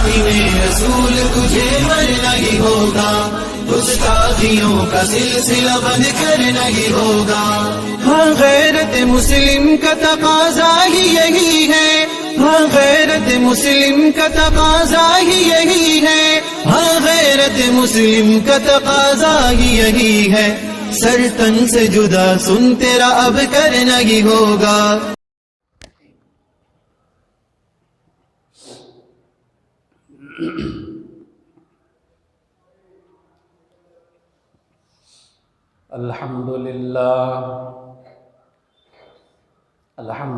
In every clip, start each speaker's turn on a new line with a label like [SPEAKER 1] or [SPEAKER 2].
[SPEAKER 1] رسول تجھے مرنا ہی ہوگا، گستاخیوں کا سلسلہ بند کر نہیں ہوگا۔ ہاں غیرت مسلم کا تقاضا ہی یہی ہے، ہاں غیرت مسلم کا تقاضا ہی یہی ہے، ہاں غیرت مسلم کا تقاضا ہی یہی ہے، سر تن سے جدا سن تیرا اب کرنا ہی ہوگا۔
[SPEAKER 2] الحمد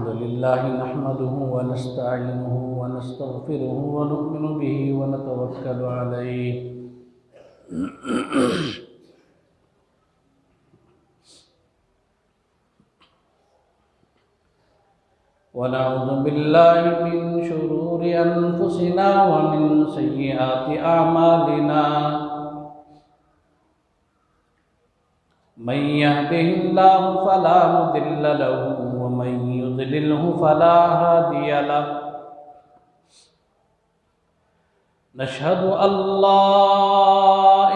[SPEAKER 2] لله نحمده ونستعينه ونستغفره ونؤمن به ونتوكل عليه ونعوذ بالله من شرور أنفسنا ومن سيئات أعمالنا، من يهده الله فلا مضل له ومن يضلله فلا هادي له، نشهد أن لا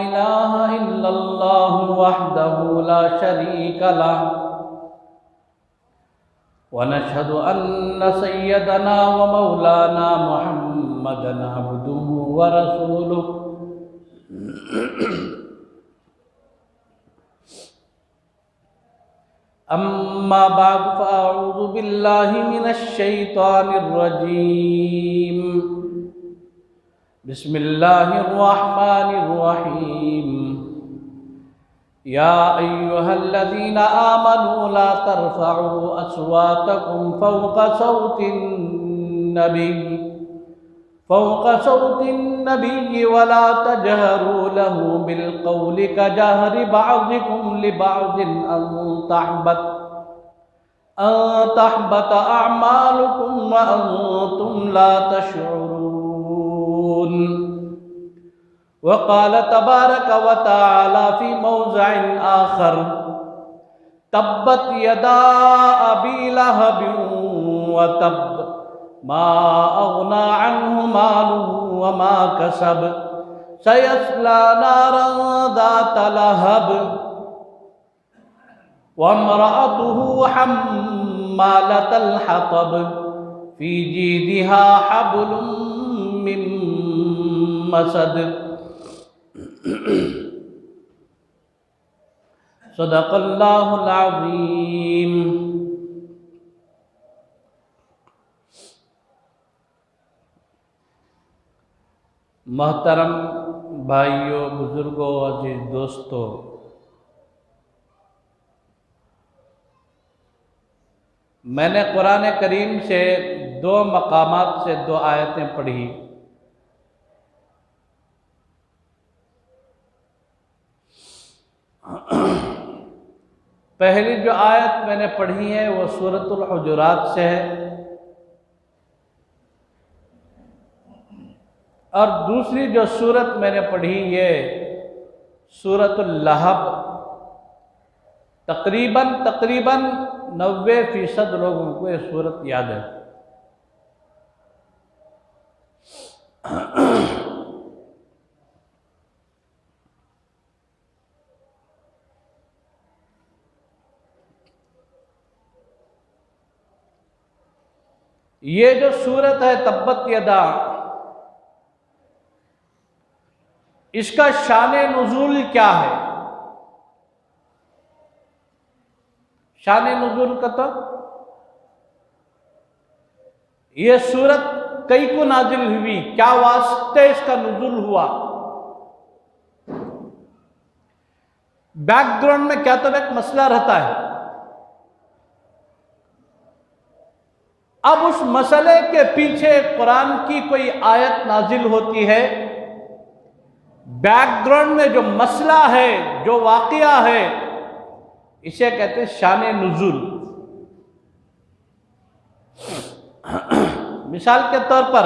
[SPEAKER 2] إله إلا الله وحده لا شريك له، ونشهد أن سيدنا ومولانا محمدا عبده ورسوله، أما بعد فأعوذ بالله من الشيطان الرجيم، بسم الله الرحمن الرحيم، يا أيها الذين آمنوا لا ترفعوا أصواتكم فوق صوت النبي ولا تجهروا له بالقول كجهر بعضكم لبعض أن تحبط أعمالكم وأنتم لا تشعرون، وقال تبارك وتعالى في موضع آخر، تبت يدا أبي لهب وتب، ما أغنى عنه ماله وما كسب، سيصلى نارا ذات لهب، وامرأته حمالة الحطب، في جيدها حبل من مسد۔ صدق اللہ العظیم۔ محترم بھائیوں، بزرگوں، عزیز دوستوں، میں نے قرآن کریم سے دو مقامات سے دو آیتیں پڑھی۔ پہلی جو آیت میں نے پڑھی ہے وہ سورۃ الحجرات سے ہے، اور دوسری جو سورت میں نے پڑھی یہ سورۃ اللہب۔ تقریباً 90% لوگوں کو یہ سورت یاد ہے۔ یہ جو سورت ہے تبت یدا، اس کا شان نزول کیا ہے؟ شان نزول کا تو یہ سورت کئی کو نازل ہوئی، کیا واسطے اس کا نزول ہوا، بیک گراؤنڈ میں کیا تو ایک مسئلہ رہتا ہے۔ اب اس مسئلے کے پیچھے قرآن کی کوئی آیت نازل ہوتی ہے، بیک گراؤنڈ میں جو مسئلہ ہے، جو واقعہ ہے، اسے کہتے ہیں شان نزول۔ مثال کے طور پر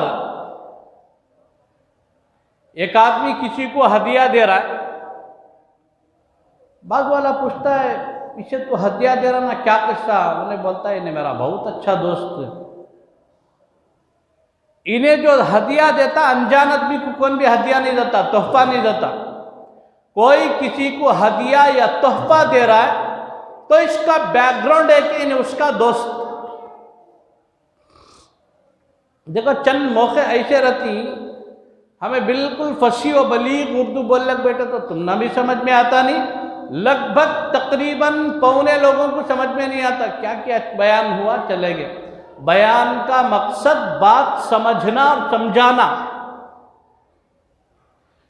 [SPEAKER 2] ایک آدمی کسی کو ہدیہ دے رہا ہے، بعض والا پوچھتا ہے اسے تو ہدیہ دے رہا نا، کیا قصہ؟ انہیں بولتا ہے یہ میرا بہت اچھا دوست ہے، انہیں جو ہدیہ دیتا، انجان آدمی کو کون بھی ہدیہ نہیں دیتا، تحفہ نہیں دیتا. کوئی کسی کو ہدیہ یا تحفہ دے رہا ہے تو اس کا بیک گراؤنڈ ہے کہ انہیں اس کا دوست. دیکھو چند موقع ایسے رہتی ہمیں بالکل فصیح و بلیغ اردو بولنے لگ بیٹھے تو تم نہ بھی سمجھ میں آتا نہیں، لگ بھگ تقریباً پونے لوگوں کو سمجھ میں نہیں آتا کیا کیا بیان ہوا، چلے گئے. بیان کا مقصد بات سمجھنا اور سمجھانا.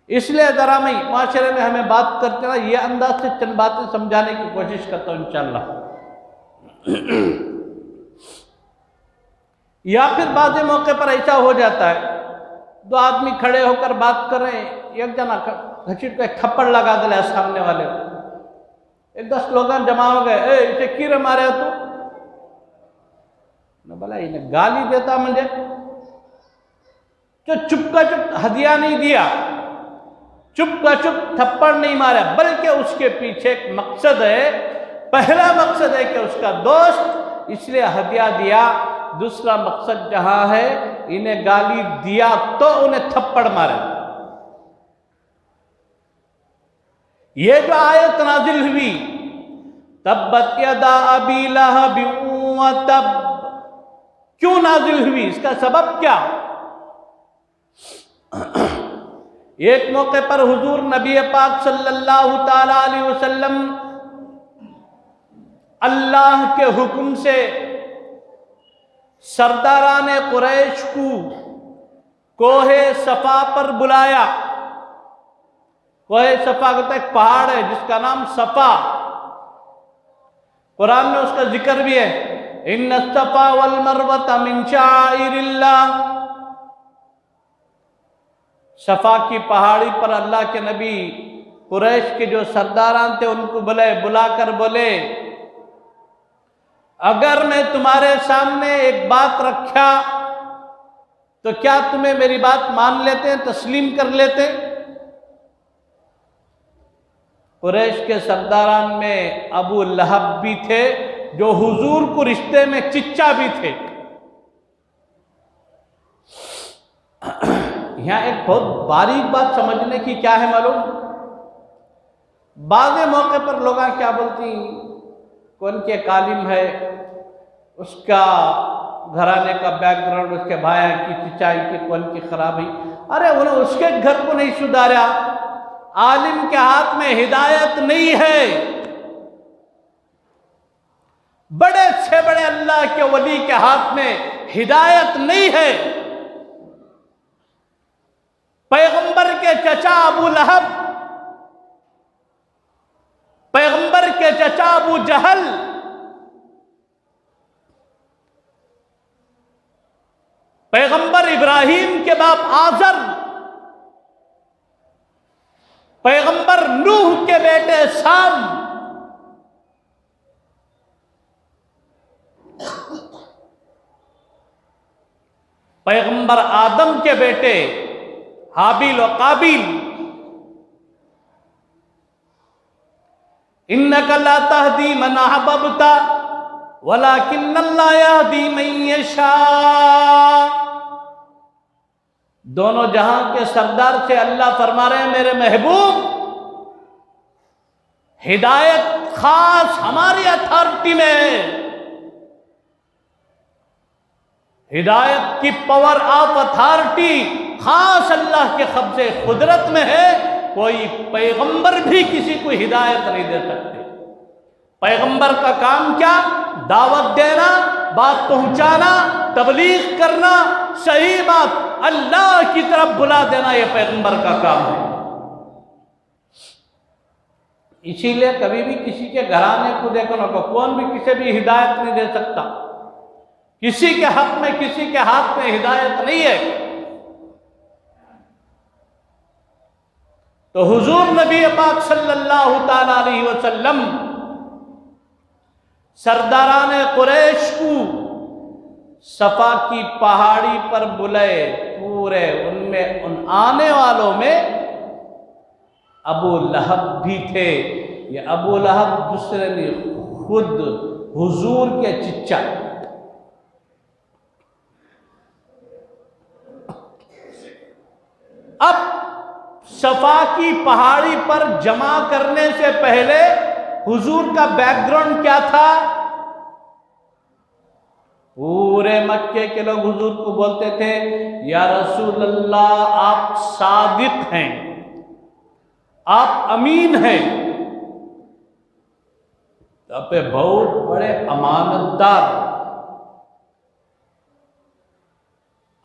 [SPEAKER 2] اس لیے ذرا میں معاشرے میں ہمیں بات کرتے نا یہ انداز سے چند باتیں سمجھانے کی کوشش کرتا ہوں انشاءاللہ. یا پھر بعض موقع پر ایسا ہو جاتا ہے دو آدمی کھڑے ہو کر بات کر رہے ہیں، ایک جنا گھچیٹ کو ایک تھپڑ لگا دیا سامنے والے کو. 10 لوگ جمع ہو گئے، اے اسے کیرے مارے تو نہ بلا انہیں گالی دیتا مجھے. جو چپ کا چپ ہدیہ نہیں دیا، چپ کا چپ تھپڑ نہیں مارا، بلکہ اس کے پیچھے ایک مقصد ہے. پہلا مقصد ہے کہ اس کا دوست اس لیے ہدیہ دیا، دوسرا مقصد جہاں ہے انہیں گالی دیا تو انہیں تھپڑ مارا. یہ جو آیت نازل ہوئی تبت یدا ابی لہب وتب، کیوں نازل ہوئی، اس کا سبب کیا؟ ایک موقع پر حضور نبی پاک صلی اللہ تعالی علیہ وسلم اللہ کے حکم سے سرداران قریش کو کوہ صفا پر بلایا. کوہ صفا کا ایک پہاڑ ہے جس کا نام صفا، قرآن میں اس کا ذکر بھی ہے، ان الصفا والمروہ من شعائر اللہ. صفا کی پہاڑی پر اللہ کے نبی قریش کے جو سرداران تھے ان کو بلا کر بولے اگر میں تمہارے سامنے ایک بات رکھا تو کیا تمہیں میری بات مان لیتے ہیں، تسلیم کر لیتے؟ قریش کے سرداران میں ابو لہب بھی تھے جو حضور کو رشتے میں چچا بھی تھے. یہاں ایک بہت باریک بات سمجھنے کی کیا ہے معلوم؟ بعض موقع پر لوگ کیا بولتی ہیں کون کے عالم ہے، اس کا گھرانے کا بیک گراؤنڈ، اس کے بھائی کی چچائی کی کون کی خرابی. ارے انہوں اس کے گھر کو نہیں سدھارا. عالم کے ہاتھ میں ہدایت نہیں ہے. بڑے سے بڑے اللہ کے ولی کے ہاتھ میں ہدایت نہیں ہے. پیغمبر کے چچا ابو لہب، پیغمبر کے چچا ابو جہل، پیغمبر ابراہیم کے باپ آزر، پیغمبر نوح کے بیٹے سام، پیغمبر آدم کے بیٹے حابیل و قابیل. انک لا تہدی من احببت ولکن اللہ یہدی من یشاء. دونوں جہاں کے سردار سے اللہ فرما رہے ہیں میرے محبوب ہدایت خاص ہماری اتھارٹی میں ہے. ہدایت کی پاور آف اتھارٹی خاص اللہ کے قبضے قدرت میں ہے. کوئی پیغمبر بھی کسی کو ہدایت نہیں دے سکتے. پیغمبر کا کام کیا؟ دعوت دینا، بات پہنچانا، تبلیغ کرنا، صحیح بات اللہ کی طرف بلا دینا، یہ پیغمبر کا کام ہے. اسی لیے کبھی بھی کسی کے گھرانے کو دیکھو نہ کون بھی کسی بھی ہدایت نہیں دے سکتا. کسی کے حق میں کسی کے ہاتھ میں ہدایت نہیں ہے. تو حضور نبی پاک صلی اللہ تعالی علیہ وسلم سرداران قریش کو صفا کی پہاڑی پر بلائے. پورے ان میں ان آنے والوں میں ابو لہب بھی تھے. یہ ابو لہب دوسرے نے خود حضور کے چچا. اب صفا کی پہاڑی پر جمع کرنے سے پہلے حضور کا بیک گراؤنڈ کیا تھا؟ پورے مکے کے لوگ حضور کو بولتے تھے یا رسول اللہ آپ صادق ہیں، آپ امین ہیں، آپ بہت بڑے امانت دار،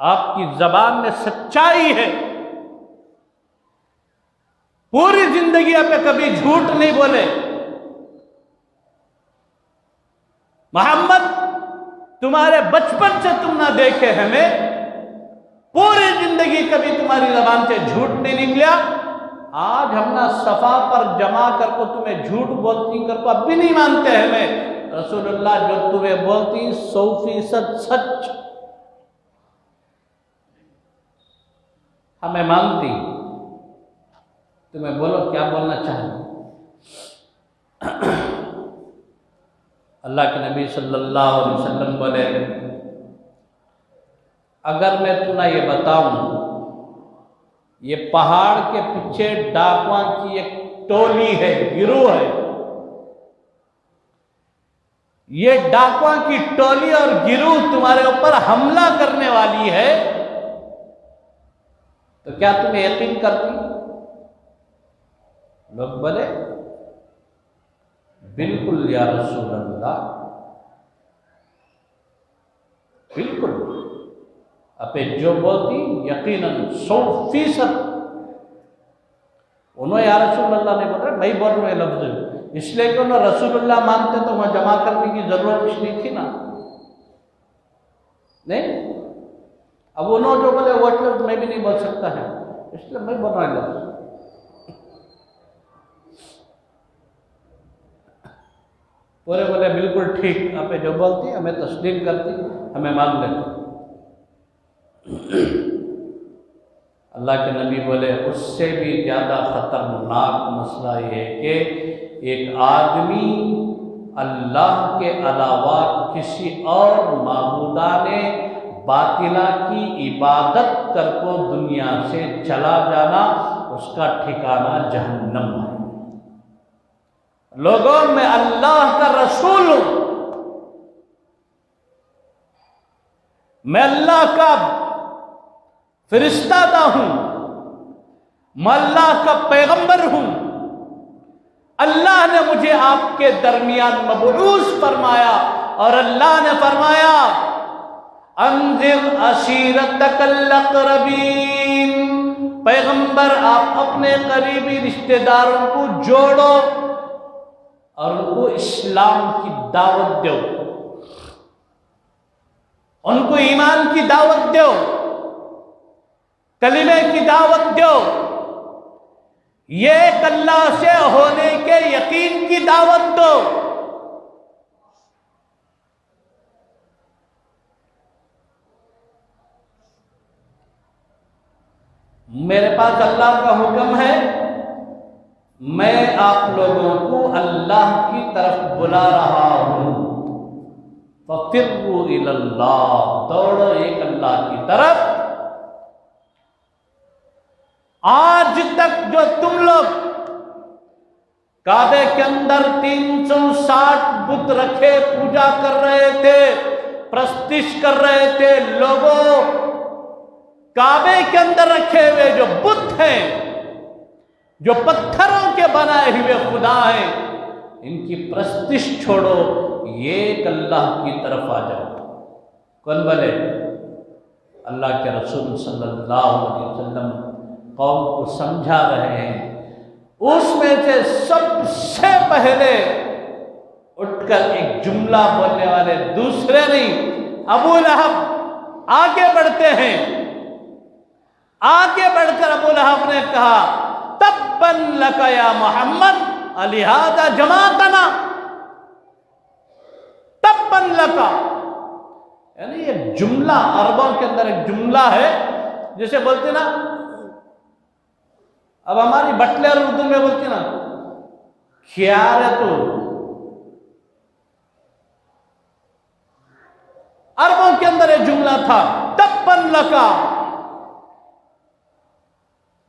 [SPEAKER 2] آپ کی زبان میں سچائی ہے، پوری زندگی آپ کبھی جھوٹ نہیں بولے، محمد تمہارے بچپن سے تم نہ دیکھے ہمیں، پوری زندگی کبھی تمہاری زبان سے جھوٹ نہیں نکلا، آج ہم نہ صفا پر جمع کر کو تمہیں جھوٹ بولتی کر کو اب بھی نہیں مانتے ہمیں۔ رسول اللہ جو تمہیں بولتی 100% سچ ہمیں مانتی، تمہیں بولو کیا بولنا چاہیں۔ اللہ کے نبی صلی اللہ علیہ وسلم بولے اگر میں تمہیں یہ بتاؤں یہ پہاڑ کے پیچھے ڈاکواں کی ایک ٹولی ہے، گروہ ہے، یہ ڈاکواں کی ٹولی اور گروہ تمہارے اوپر حملہ کرنے والی ہے تو کیا تمہیں یقین کرتی؟ لوگ بولے بالکل یا رسول اللہ، بالکل، اپے جو بولتی یقیناً 100%۔ انہوں یا رسول اللہ نے بول رہے میں بول رہا ہوں یہ لفظ، اس لیے کہ انہوں رسول اللہ مانتے تو وہاں جمع کرنے کی ضرورت اس نہیں تھی نا، نہیں، اب انہوں جو بولے وہ لفظ میں بھی نہیں بول سکتا ہے، اس لیے میں بول رہا ہوں لفظ۔ پورے بولے بالکل ٹھیک، آپ جو بولتی ہمیں تسلیم کرتی، ہمیں مان لیتی۔ اللہ کے نبی بولے اس سے بھی زیادہ خطرناک مسئلہ یہ ہے کہ ایک آدمی اللہ کے علاوہ کسی اور معبودان باطلہ کی عبادت کر کو دنیا سے چلا جانا، اس کا ٹھکانہ جہنم ہے۔ لوگوں میں اللہ کا رسول ہوں، میں اللہ کا فرشتہ ہوں، میں اللہ کا پیغمبر ہوں، اللہ نے مجھے آپ کے درمیان مبعوث فرمایا، اور اللہ نے فرمایا انذر عشیرتک الاقربین، پیغمبر آپ اپنے قریبی رشتہ داروں کو جوڑو اور ان کو اسلام کی دعوت دو، ان کو ایمان کی دعوت دو، کلمے کی دعوت دو، یہ اللہ سے ہونے کے یقین کی دعوت دو۔ میرے پاس اللہ کا حکم ہے، میں آپ لوگوں کو اللہ کی طرف بلا رہا ہوں، فَفِرُّوا إِلَى اللَّهِ، دوڑو ایک اللہ کی طرف۔ آج تک جو تم لوگ کعبے کے اندر 360 بت رکھے پوجا کر رہے تھے، پرستش کر رہے تھے، لوگوں کعبے کے اندر رکھے ہوئے جو بت ہیں، جو پتھروں کے بنائے ہوئے خدا ہیں، ان کی پرستش چھوڑو، ایک اللہ کی طرف آ جاؤ۔ کون بولے؟ اللہ کے رسول صلی اللہ علیہ وسلم قوم کو سمجھا رہے ہیں۔ اس میں سے سب سے پہلے اٹھ کر ایک جملہ بولنے والے دوسرے نہیں، ابو لہب آگے بڑھتے ہیں، آگے بڑھ کر ابو لہب نے کہا تباً لک یا محمد الہذا جماعتنا، تباً لک، یعنی یہ جملہ عربوں کے اندر ایک جملہ ہے جسے بولتے نا، اب ہماری بٹلے اور اردو میں بولتے نا کیا رے تو، عربوں کے اندر ایک جملہ تھا تباً لک،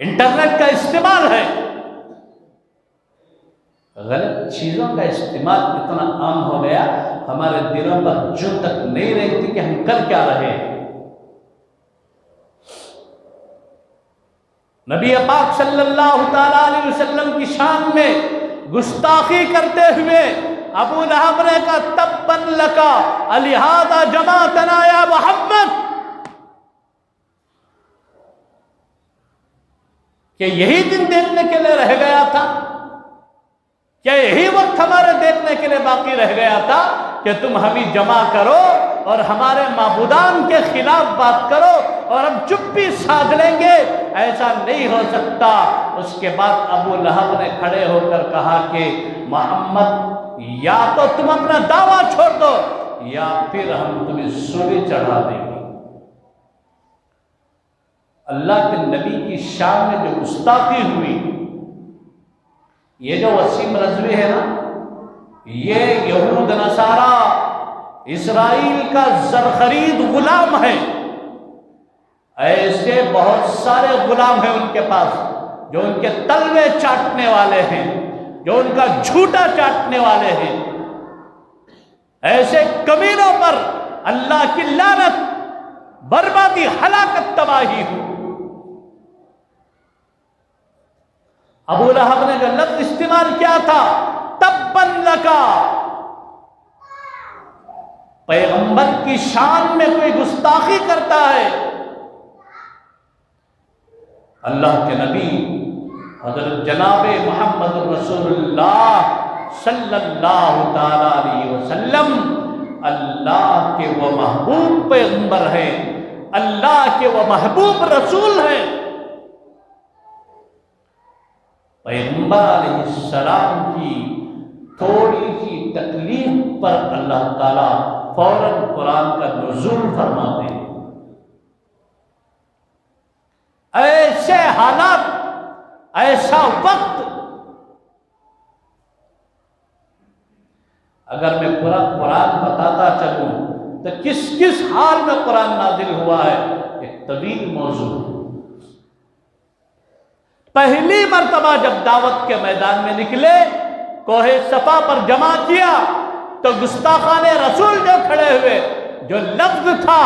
[SPEAKER 2] انٹرنیٹ کا استعمال ہے، غلط چیزوں کا استعمال اتنا عام ہو گیا ہمارے دلوں پر جو تک نہیں رہتی کہ ہم کر کیا رہے ہیں۔ نبی پاک صلی اللہ تعالی علیہ وسلم کی شان میں گستاخی کرتے ہوئے ابو لہب نے کہا تبا لکا الہذا جمعتنا یا محمد، کہ یہی دن دیکھنے کے لیے رہ گیا تھا، کیا یہی وقت ہمارے دیکھنے کے لیے باقی رہ گیا تھا کہ تم ہمیں جمع کرو اور ہمارے معبودان کے خلاف بات کرو اور ہم چپی سادھ لیں گے؟ ایسا نہیں ہو سکتا۔ اس کے بعد ابو لہب نے کھڑے ہو کر کہا کہ محمد یا تو تم اپنا دعویٰ چھوڑ دو یا پھر ہم تمہیں سولی چڑھا دیں گے۔ اللہ کے نبی کی شان میں جو گستاخی ہوئی، یہ جو وسیم رضوی ہے نا، یہ یہود نصارہ اسرائیل کا زرخرید غلام ہے۔ ایسے بہت سارے غلام ہیں ان کے پاس جو ان کے تلوے چاٹنے والے ہیں، جو ان کا جھوٹا چاٹنے والے ہیں۔ ایسے کمینوں پر اللہ کی لعنت، بربادی، ہلاکت، تباہی ہو۔ ابو لہب نے جو لفظ استعمال کیا تھا تبا لکا، پیغمبر کی شان میں کوئی گستاخی کرتا ہے، اللہ کے نبی حضرت جناب محمد رسول اللہ صلی اللہ تعالی علیہ وسلم اللہ کے وہ محبوب پیغمبر ہیں، اللہ کے وہ محبوب رسول ہیں۔ پیغمبر علیہ السلام کی تھوڑی سی تکلیف پر اللہ تعالیٰ فوراً قرآن کا نزول فرماتے ہیں۔ ایسے حالات، ایسا وقت، اگر میں پورا قرآن بتاتا چلوں تو کس کس حال میں قرآن نازل ہوا ہے، ایک طویل موضوع۔ پہلی مرتبہ جب دعوت کے میدان میں نکلے، کوہ صفا پر جمع کیا تو گستاخان رسول جو کھڑے ہوئے، جو لفظ تھا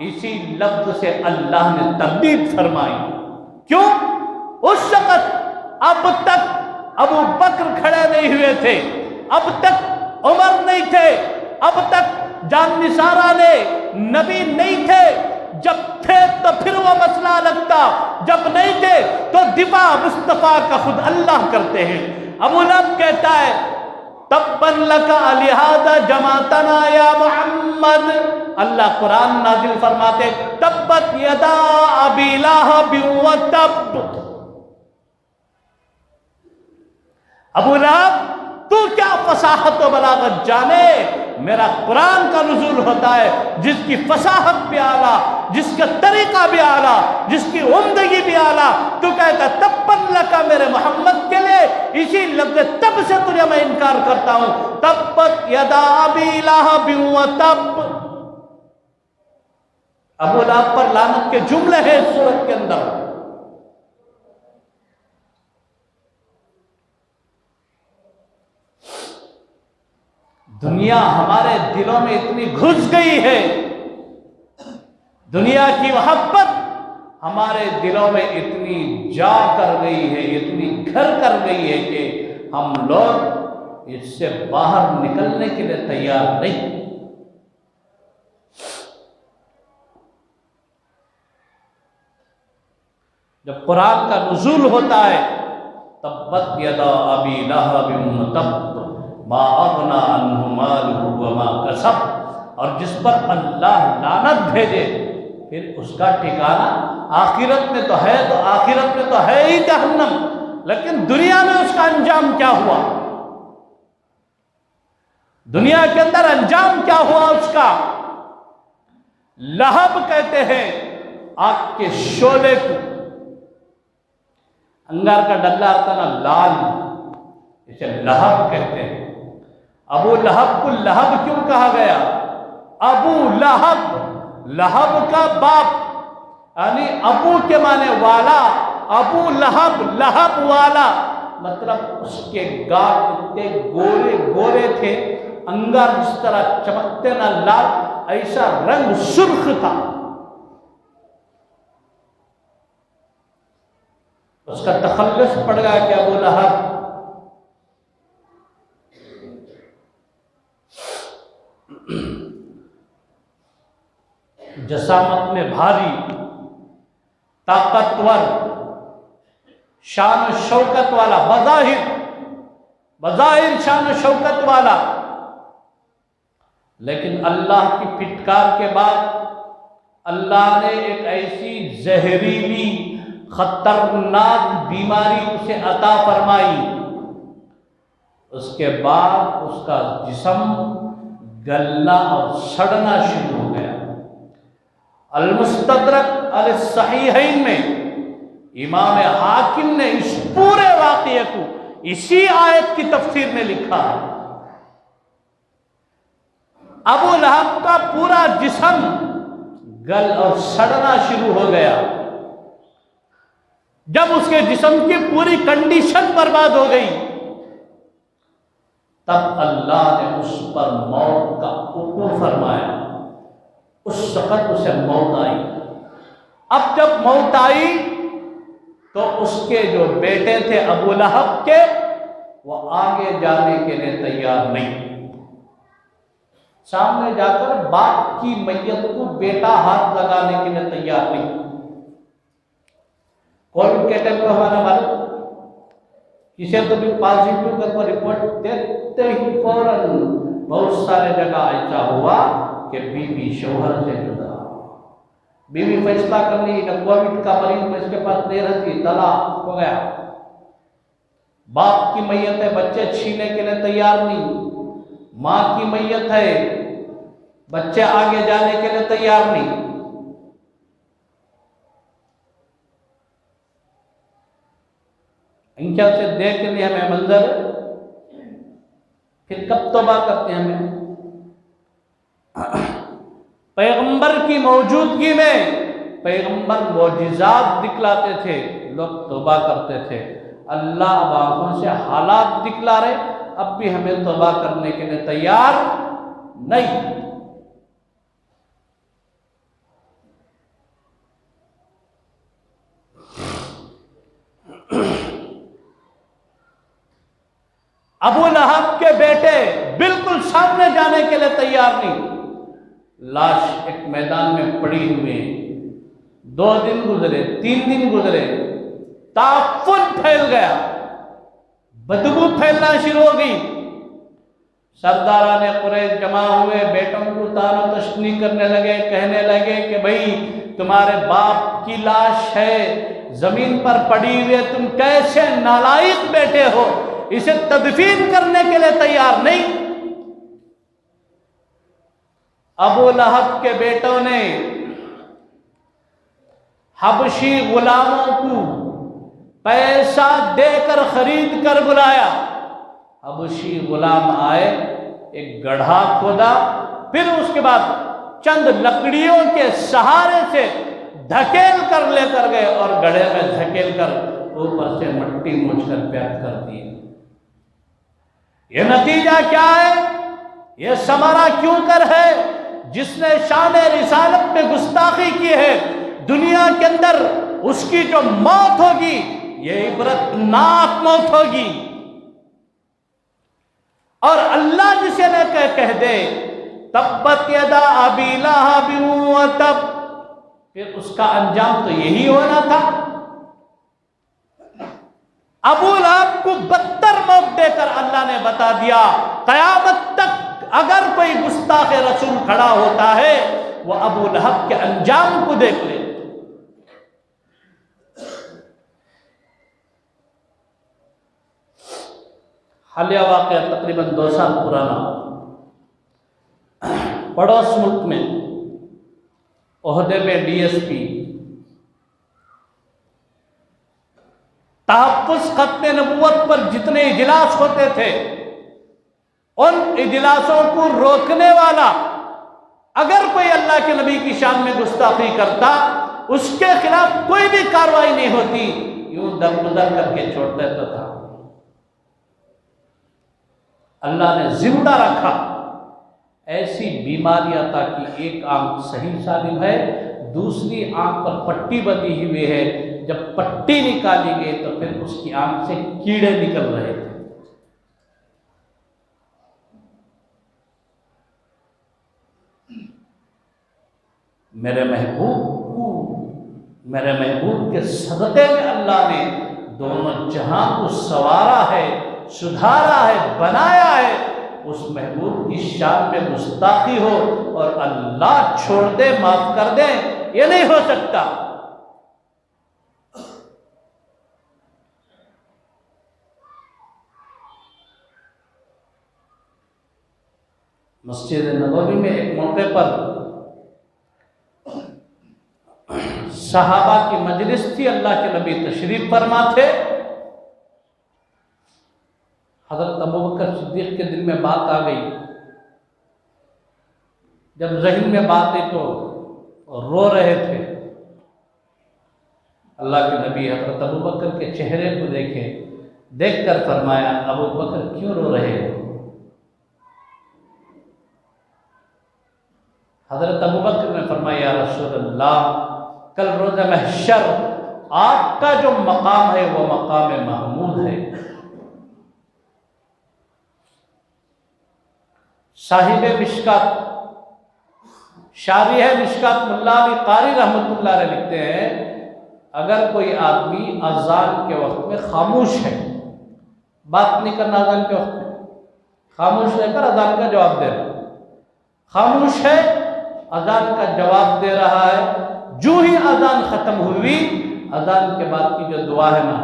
[SPEAKER 2] اسی لفظ سے اللہ نے تردید فرمائی۔ کیوں؟ اس وقت اب تک ابو بکر کھڑے نہیں ہوئے تھے، اب تک عمر نہیں تھے، اب تک جان نثارہ نے نبی نہیں تھے۔ جب تھے تو پھر وہ مسئلہ لگتا، جب نہیں تھے تو دفاع مصطفیٰ کا خود اللہ کرتے ہیں۔ ابو لہب کہتا ہے تبا لکا لہذا جمعتنا یا محمد۔ اللہ قرآن نازل فرماتے تبت یدا ابی لہب وتب۔ ابو لہب تو کیا فصاحت و بلاغت جانے، میرا قرآن کا نزول ہوتا ہے جس کی فصاحت بھی اعلیٰ، جس کا طریقہ بھی اعلیٰ، جس کی عمدگی بھی اعلیٰ۔ تو کہتا تبا لکا میرے محمد کے لیے اسی لفظ تب سے تجھے میں انکار کرتا ہوں۔ تبت یدا ابی لہب وتب۔ ابو لہب پر لعنت کے جملے ہیں اس سورت کے اندر۔ دنیا ہمارے دلوں میں اتنی گھس گئی ہے، دنیا کی محبت ہمارے دلوں میں اتنی جا کر گئی ہے، اتنی گھر کر گئی ہے کہ ہم لوگ اس سے باہر نکلنے کے لیے تیار نہیں۔ جب قرآن کا نزول ہوتا ہے تبت یدا ابی لہب وتب ما اغنی عنہ مالہ وما کسب، اور جس پر اللہ لعنت بھیجے پھر اس کا ٹھکانہ آخرت میں تو ہے، تو آخرت میں تو ہے ہی جہنم، لیکن دنیا میں اس کا انجام کیا ہوا؟ دنیا کے اندر انجام کیا ہوا اس کا؟ لہب کہتے ہیں آگ کے شعلے کو، انگار کا ڈلہ آتا نا لال، اسے لہب کہتے ہیں۔ ابو لہب کو لہب کیوں کہا گیا؟ ابو لہب، لہب کا باپ، یعنی ابو کے معنی والا، ابو لہب، لہب والا، مطلب اس کے گال اتنے گورے گورے تھے، انگار جس طرح چمکتے نہ لال، ایسا رنگ سرخ تھا۔ اس کا تخلص پڑ گیا کہ ابو لہب جسامت میں بھاری، طاقتور، شان و شوکت والا، بظاہر شان و شوکت والا، لیکن اللہ کی پھٹکار کے بعد اللہ نے ایک ایسی زہریلی خطرناک بیماری اسے عطا فرمائی، اس کے بعد اس کا جسم گلنا اور سڑنا شروع ہو گیا۔ المستدرک علی الصحیحین میں امام حاکم نے اس پورے واقعے کو اسی آیت کی تفسیر میں لکھا ہے۔ ابو لہب کا پورا جسم گل اور سڑنا شروع ہو گیا۔ جب اس کے جسم کی پوری کنڈیشن برباد ہو گئی، تب اللہ نے اس پر موت کا حکم فرمایا۔ اس وقت اسے موت آئی۔ اب جب موت آئی تو اس کے جو بیٹے تھے ابو لہب کے، وہ آگے جانے کے لیے تیار نہیں۔ سامنے جا کر باپ کی میت کو بیٹا ہاتھ لگانے کے لیے تیار نہیں۔ کووڈ کے ٹائم کو ہمارا معلوم، کسی تو بھی پازیٹیو کا رپورٹ دیتے ہی فوراً بہت سارے جگہ ایسا ہوا کہ بیوی شوہر سے جدا، بیوی فیصلہ کر لی کہ کووڈ کا مریض اس کے پاس نہیں رہتی، طلاق ہو گیا۔ باپ کی میت ہے، بچے چھینے کے لیے تیار نہیں۔ ماں کی میت ہے، بچے آگے جانے کے لیے تیار نہیں۔ انکھیا سے دیکھ لیا ہمیں منظر، پھر کب توبہ کرتے ہیں ہمیں؟ پیغمبر کی موجودگی میں پیغمبر معجزات دکھلاتے تھے، لوگ توبہ کرتے تھے۔ اللہ اب آنکھوں سے حالات دکھلا رہے، اب بھی ہمیں توبہ کرنے کے لیے تیار نہیں۔ ابو لہب کے بیٹے بالکل سامنے جانے کے لیے تیار نہیں۔ لاش ایک میدان میں پڑی ہوئی، 2 دن گزرے، 3 دن گزرے، تعفن پھیل گیا، بدبو پھیلنا شروع ہو گئی۔ سرداران قریش جمع ہوئے، بیٹوں کو تان و تشنی کرنے لگے، کہنے لگے کہ بھئی تمہارے باپ کی لاش ہے، زمین پر پڑی ہوئی، تم کیسے نالائق بیٹے ہو، اسے تدفین کرنے کے لیے تیار نہیں۔ ابو لہب کے بیٹوں نے حبشی غلاموں کو پیسہ دے کر خرید کر بلایا۔ حبشی غلام آئے، ایک گڑھا کھودا، پھر اس کے بعد چند لکڑیوں کے سہارے سے دھکیل کر لے کر گئے اور گڑھے میں دھکیل کر اوپر سے مٹی مچھ کر پیک کر دی۔ یہ نتیجہ کیا ہے؟ یہ ثمرہ کیوں کر ہے؟ جس نے شان رسالت میں گستاخی کی ہے، دنیا کے اندر اس کی جو موت ہوگی یہ عبرتناک موت ہوگی۔ اور اللہ جسے نہ کہہ دے تبت یدا ابی لہب وتب، پھر اس کا انجام تو یہی ہونا تھا۔ ابو لہب کو بدتر موت دے کر اللہ نے بتا دیا، قیامت تک اگر کوئی گستاخ رسول کھڑا ہوتا ہے وہ ابو لہب کے انجام کو دیکھ لے۔ حالیہ واقعہ تقریباً 2 سال پرانا، پڑوس ملک میں عہدے میں ڈی ایس پی، تحفظ ختم نبوت پر جتنے اجلاس ہوتے تھے ان اجلاسوں کو روکنے والا، اگر کوئی اللہ کے نبی کی شان میں گستاخی کرتا اس کے خلاف کوئی بھی کارروائی نہیں ہوتی، یوں درگزر کر کے چھوڑ دیتا تھا۔ اللہ نے زندہ رکھا، ایسی بیماری عطا کی، ایک آنکھ صحیح سالم ہے، دوسری آنکھ پر پٹی بندھی ہوئی ہے، جب پٹی نکالی گئی تو پھر اس کی آنکھ سے کیڑے نکل رہے تھے۔ میرے محبوب کے صدقے میں اللہ نے دونوں جہاں کو سنوارا ہے، سدھارا ہے، بنایا ہے۔ اس محبوب کی شان میں گستاخی ہو اور اللہ چھوڑ دے، معاف کر دے، یہ نہیں ہو سکتا۔ مسجد نبوی میں ایک موقع پر صحابہ کی مجلس تھی، اللہ کے نبی تشریف فرما تھے۔ حضرت ابوبکر صدیق کے دل میں بات آ گئی، جب ذہن میں بات آئی تو رو رہے تھے۔ اللہ کے نبی حضرت ابوبکر کے چہرے کو دیکھ کر فرمایا، ابوبکر کیوں رو رہے ہو؟ حضرت ابوبکر نے فرمایا، یا رسول اللہ، کل روز محشر آپ کا جو مقام ہے وہ مقام محمود ہے۔ صاحب مشکات، شارح مشکات ملا علی قاری رحمۃ اللہ علیہ لکھتے ہیں، اگر کوئی آدمی اذان کے وقت میں خاموش ہے، بات نہیں کرنا، اذان کے وقت میں خاموش رہ کر اذان کا جواب دے رہا ہے، خاموش ہے، اذان کا جواب دے رہا ہے، جو ہی اذان ختم ہوئی، اذان کے بعد کی جو دعا ہے نا،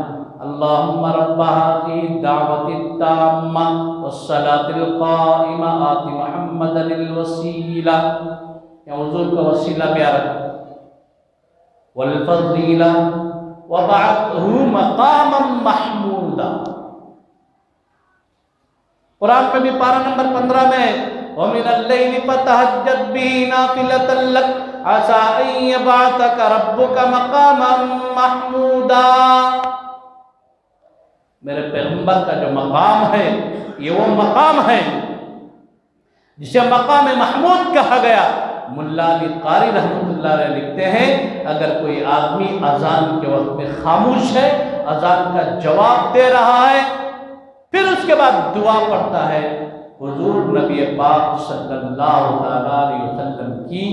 [SPEAKER 2] اللہم رب هذه الدعوة التامة والصلاة القائمة آت محمدا الوسیلہ، یا حضور کا وسیلہ پیارا، والفضیلہ وبعثہ مقاما محمودا۔ قرآن میں بھی پارہ نمبر 15 میں، وَمِنَ اللَّيْلِ فَتَهَجَّدْ بِهِ نَافِلَةً لَكَ عَسَىٰ أَن يَبْعَثَكَ رَبُّكَ مَقَامًا مَحْمُودًا۔ میرے پیغمبر کا جو مقام ہے، یہ وہ مقام ہے جسے مقام محمود کہا گیا۔ ملا علی قاری رحمۃ اللہ علیہ لکھتے ہیں، اگر کوئی آدمی اذان کے وقت میں خاموش ہے، اذان کا جواب دے رہا ہے، پھر اس کے بعد دعا پڑھتا ہے، حضور نبی پاک صلی اللہ علیہ وسلم کی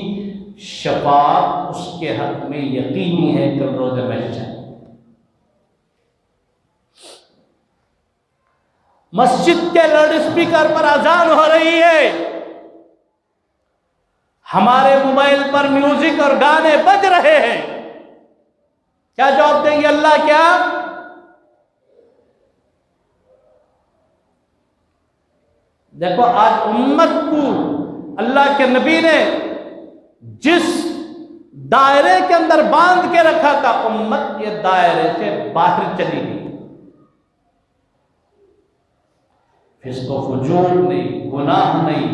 [SPEAKER 2] شفاعت اس کے حق میں یقینی ہے کل روز محشر۔ مسجد کے لاؤڈ اسپیکر پر اذان ہو رہی ہے، ہمارے موبائل پر میوزک اور گانے بج رہے ہیں، کیا جواب دیں گے اللہ؟ کیا دیکھو، آج امت کو اللہ کے نبی نے جس دائرے کے اندر باندھ کے رکھا تھا، امت یہ دائرے سے باہر چلی گئی۔ فسق و فجور نہیں، گناہ نہیں،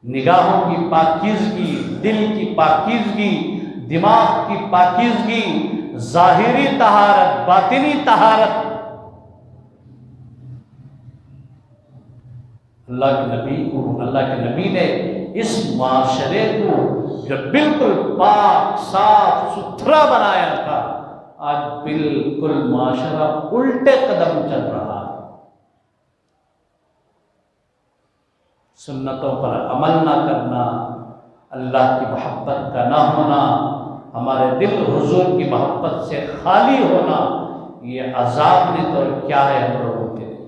[SPEAKER 2] نگاہوں کی پاکیزگی، دل کی پاکیزگی، دماغ کی پاکیزگی، ظاہری طہارت، باطنی طہارت۔ اللہ کے نبی نے اس معاشرے کو جو بالکل پاک صاف ستھرا بنایا تھا، آج بالکل معاشرہ الٹے قدم چل رہا ہے۔ سنتوں پر عمل نہ کرنا، اللہ کی محبت کا نہ ہونا، ہمارے دل حضور کی محبت سے خالی ہونا، یہ عذاب نہیں تو کیا ہے ہم لوگوں کے لیے۔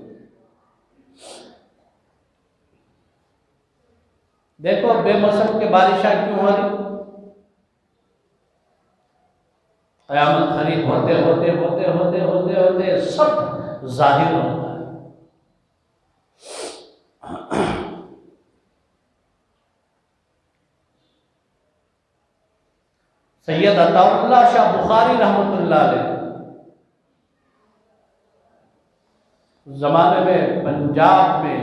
[SPEAKER 2] دیکھو بے موسم کے بارشیں کیوں ہو رہی؟ قیامت قریب ہوتے ہوتے ہوتے ہوتے ہوتے ہوتے سب ظاہر ہوتا ہے۔ سید عطا اللہ شاہ بخاری رحمۃ اللہ علیہ زمانے میں پنجاب میں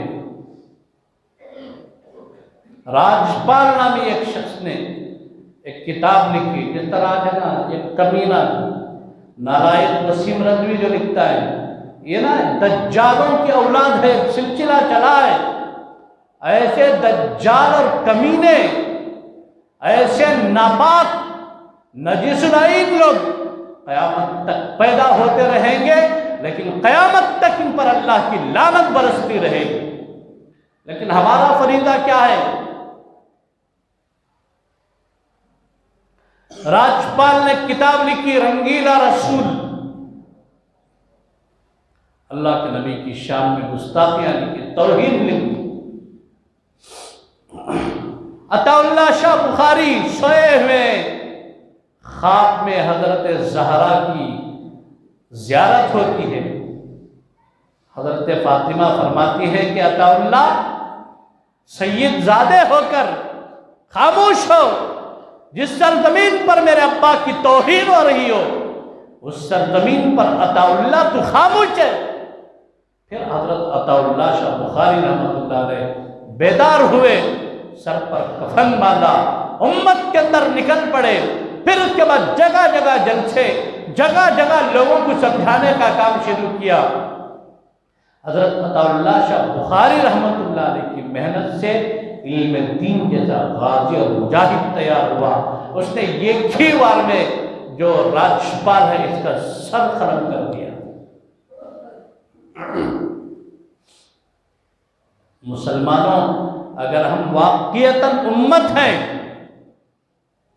[SPEAKER 2] راجپال نامی ایک شخص نے ایک کتاب لکھی، جس طرح آج ہے نا ایک کمینہ نالائق وسیم رضوی جو لکھتا ہے، یہ نا دجالوں کی اولاد ہے، سلسلہ چلا ہے، ایسے دجال اور کمینے، ایسے ناپاک نجس العین لوگ قیامت تک پیدا ہوتے رہیں گے، لیکن قیامت تک ان پر اللہ کی لعنت برستی رہے گی۔ لیکن ہمارا فریضہ کیا ہے؟ راجپال نے کتاب لکھی رنگیلا رسول، اللہ کے نبی کی شان میں گستاخیاں لکھی، توہین لکھی۔ عطا اللہ شاہ بخاری سوئے ہوئے خواب میں حضرت زہرا کی زیارت ہوتی ہے، حضرت فاطمہ فرماتی ہے کہ عطا اللہ سید زادے ہو کر خاموش ہو، جس سرزمین پر میرے ابا کی توہین ہو رہی ہو اس سرزمین پر عطا اللہ تو خاموش ہے۔ پھر حضرت عطا اللہ شاہ بخاری رحمۃ اللہ علیہ بیدار ہوئے، سر پر کفن باندھا، امت کے اندر نکل پڑے، پھر اس کے بعد جگہ جگہ جلسے، جگہ جگہ لوگوں کو سمجھانے کا کام شروع کیا۔ حضرت عطا اللہ شاہ بخاری رحمۃ اللہ علیہ کی محنت سے علم دین جیسا غازی اور مجاہد تیار ہوا۔ اس نے ایک ہی وار میں جو راجپال ہے اس کا سر خرم کر دیا۔ مسلمانوں، اگر ہم واقعتاً امت ہیں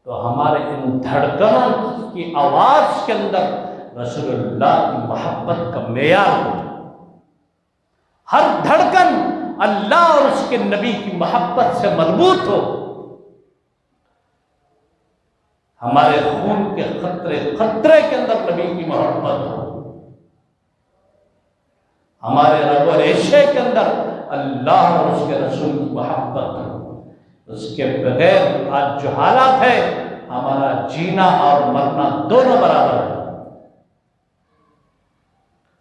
[SPEAKER 2] تو ہمارے ان دھڑکنوں کی آواز کے اندر رسول اللہ کی محبت کا معیار ہو، ہر دھڑکن اللہ اور اس کے نبی کی محبت سے مربوط ہو، ہمارے خون کے قطرے قطرے کے اندر نبی کی محبت ہو، ہمارے رگ و ریشے کے اندر اللہ اور اس کے رسول کی محبت ہو۔ اس کے بغیر آج جو حالات ہے، ہمارا جینا اور مرنا دونوں برابر ہے۔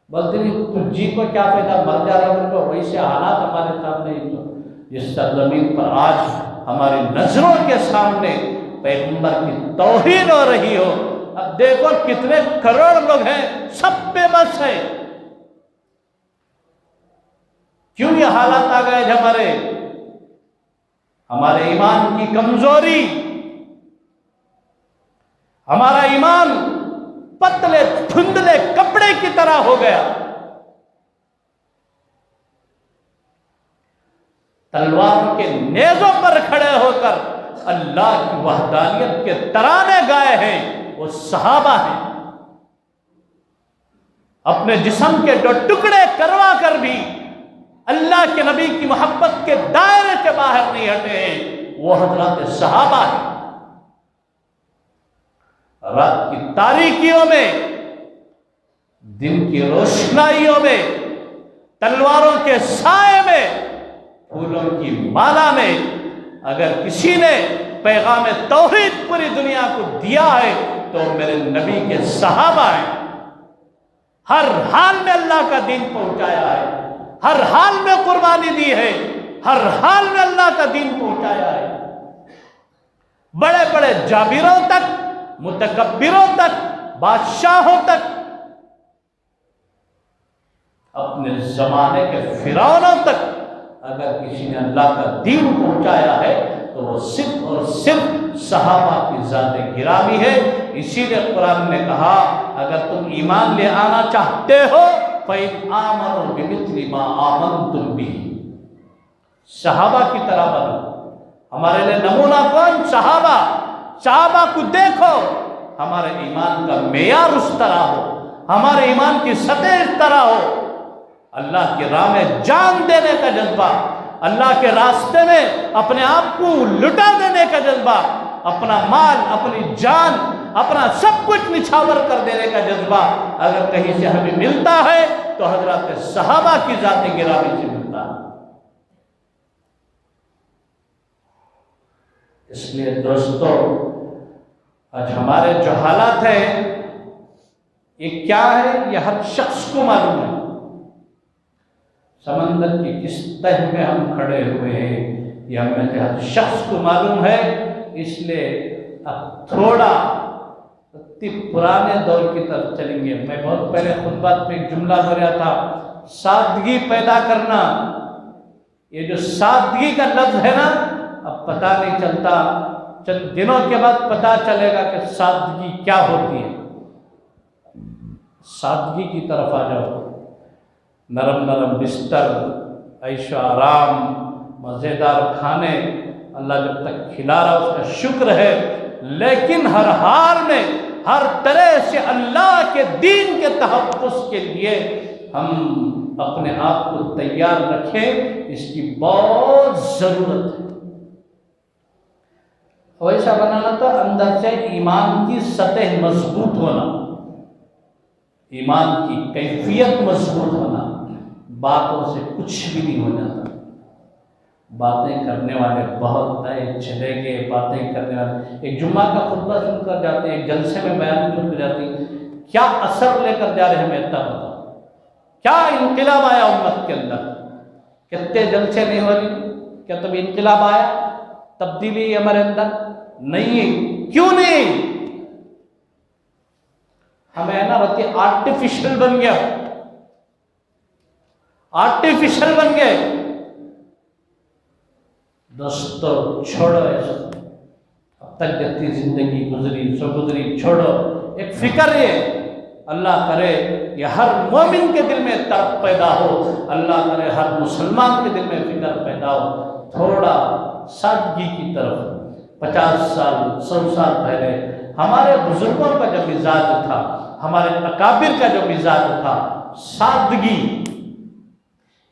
[SPEAKER 2] بولتے نہیں تجھی کو کیا فائدہ، مر جا رہا کو، ویسے حالات ہمارے سامنے ہی تو جس سرزمین پر آج ہماری نظروں کے سامنے پیغمبر کی توہین ہو رہی ہو، اب دیکھو کتنے کروڑ لوگ ہیں، سب بے بس ہیں۔ کیوں یہ حالات آ گئے ہمارے ایمان کی کمزوری، ہمارا ایمان پتلے دھندلے کپڑے کی طرح ہو گیا۔ تلواروں کے نیزوں پر کھڑے ہو کر اللہ کی وحدانیت کے ترانے گائے ہیں وہ صحابہ ہیں، اپنے جسم کے دو ٹکڑے کروا کر بھی اللہ کے نبی کی محبت کے دائرے سے باہر نہیں ہٹے ہیں، وہ حضرات صحابہ ہیں۔ رات کی تاریکیوں میں، دن کی روشنائیوں میں، تلواروں کے سائے میں، پھولوں کی مالا میں، اگر کسی نے پیغام توحید پوری دنیا کو دیا ہے تو میرے نبی کے صحابہ ہیں۔ ہر حال میں اللہ کا دین پہنچایا ہے، ہر حال میں قربانی دی ہے، ہر حال میں اللہ کا دین پہنچایا ہے۔ بڑے بڑے جابروں تک، متکبروں تک، بادشاہوں تک، اپنے زمانے کے فرعونوں تک اگر کسی نے اللہ کا دین پہنچایا ہے تو وہ صرف اور صرف صحابہ کی ذات گرامی ہے۔ اسی لیے قرآن نے کہا اگر تم ایمان لے آنا چاہتے ہو فَإِنْ آمَنُوا بِمِثْلِ مَا آمَنْتُمْ بِهِ، صحابہ کی طرح بنو۔ ہمارے لیے نمونہ کون؟ صحابہ کو دیکھو، ہمارے ایمان کا معیار اس طرح ہو، ہمارے ایمان کی سطح اس طرح ہو، اللہ کی راہ میں جان دینے کا جذبہ، اللہ کے راستے میں اپنے آپ کو لٹا دینے کا جذبہ، اپنا مال، اپنی جان، اپنا سب کچھ نچھاور کر دینے کا جذبہ اگر کہیں سے ہمیں ملتا ہے تو حضرات صحابہ کی ذات گرامی سے ملتا ہے۔ اس لیے دوستو، آج ہمارے جو حالات ہیں یہ کیا ہے، یہ ہر شخص کو معلوم ہے۔ سمندر کی کس تہ میں ہم کھڑے ہوئے ہیں یہ ہم میں سے ہر شخص کو معلوم ہے۔ اس لیے اب تھوڑا پرانے دور کی طرف چلیں گے. میں بہت پہلے خطبات میں ایک جملہ بولیا تھا، سادگی پیدا کرنا. یہ جو سادگی کا لفظ ہے نا، اب پتہ نہیں چلتا، چند دنوں کے بعد پتہ چلے گا کہ سادگی کیا ہوتی ہے. سادگی کی طرف آ جاؤ. نرم نرم بستر، عیش و آرام، مزیدار کھانے، اللہ جب تک کھلا رہا اس کا شکر ہے. لیکن ہر حال میں ہر طرح سے اللہ کے دین کے تحفظ کے لیے ہم اپنے آپ کو تیار رکھیں، اس کی بہت ضرورت ہے. ویسا بنانا تو اندر سے ایمان کی سطح مضبوط ہونا، ایمان کی کیفیت مضبوط ہونا. باتوں سے کچھ بھی نہیں ہو جاتا. باتیں کرنے والے بہت نئے چلے گئے، باتیں کرنے والے ایک جمعہ کا خطبہ سن کر جاتے ہیں، ایک جلسے میں بیان سن کر جاتے ہیں، کیا اثر لے کر جا رہے ہیں؟ ہمیں اتنا بتاؤ، کیا انقلاب آیا امت کے اندر؟ کتنے جلسے نہیں ہو رہی؟ کیا تب انقلاب آیا، تبدیلی ہمارے اندر نہیں؟ کیوں نہیں؟ ہمیں نا رتی آرٹیفیشل بن گیا، آرٹیفیشل بن گئے. دوستو چھوڑو ایسا، اب تک جتنی زندگی گزری سو گزری، چھوڑو. ایک فکر یہ اللہ کرے یہ ہر مومن کے دل میں تڑپ پیدا ہو، اللہ کرے ہر مسلمان کے دل میں فکر پیدا ہو. تھوڑا سادگی کی طرف. 50 سال 100 سال پہلے ہمارے بزرگوں کا جو مزاج تھا، ہمارے اکابر کا جو مزاج تھا، سادگی.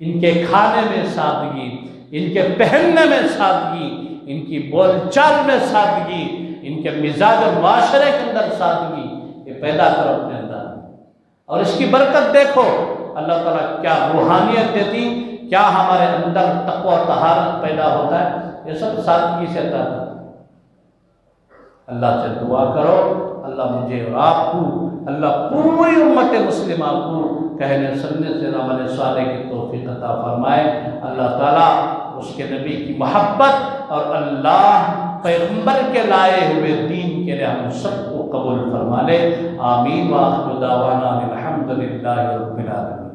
[SPEAKER 2] ان کے کھانے میں سادگی، ان کے پہننے میں سادگی، ان کی بول چال میں سادگی، ان کے مزاج اور معاشرے کے اندر سادگی. یہ پیدا کرو اپنے اندر، اور اس کی برکت دیکھو اللہ تعالیٰ کیا روحانیت دیتی، کیا ہمارے اندر تقوی و طہارت پیدا ہوتا ہے. یہ سب سادگی سے عطا ہے. اللہ سے دعا کرو اللہ مجھے اور آپ کو، اللہ پوری امت مسلمہ کو کہنے سننے سے عمل صالح کی توفیق عطا فرمائے. اللہ تعالیٰ اس کے نبی کی محبت اور اللہ پیغمبر کے لائے ہوئے دین کے لیے ہم سب کو قبول فرما لے. آمین. وآخر دعوانا الحمدللہ رب العالمین.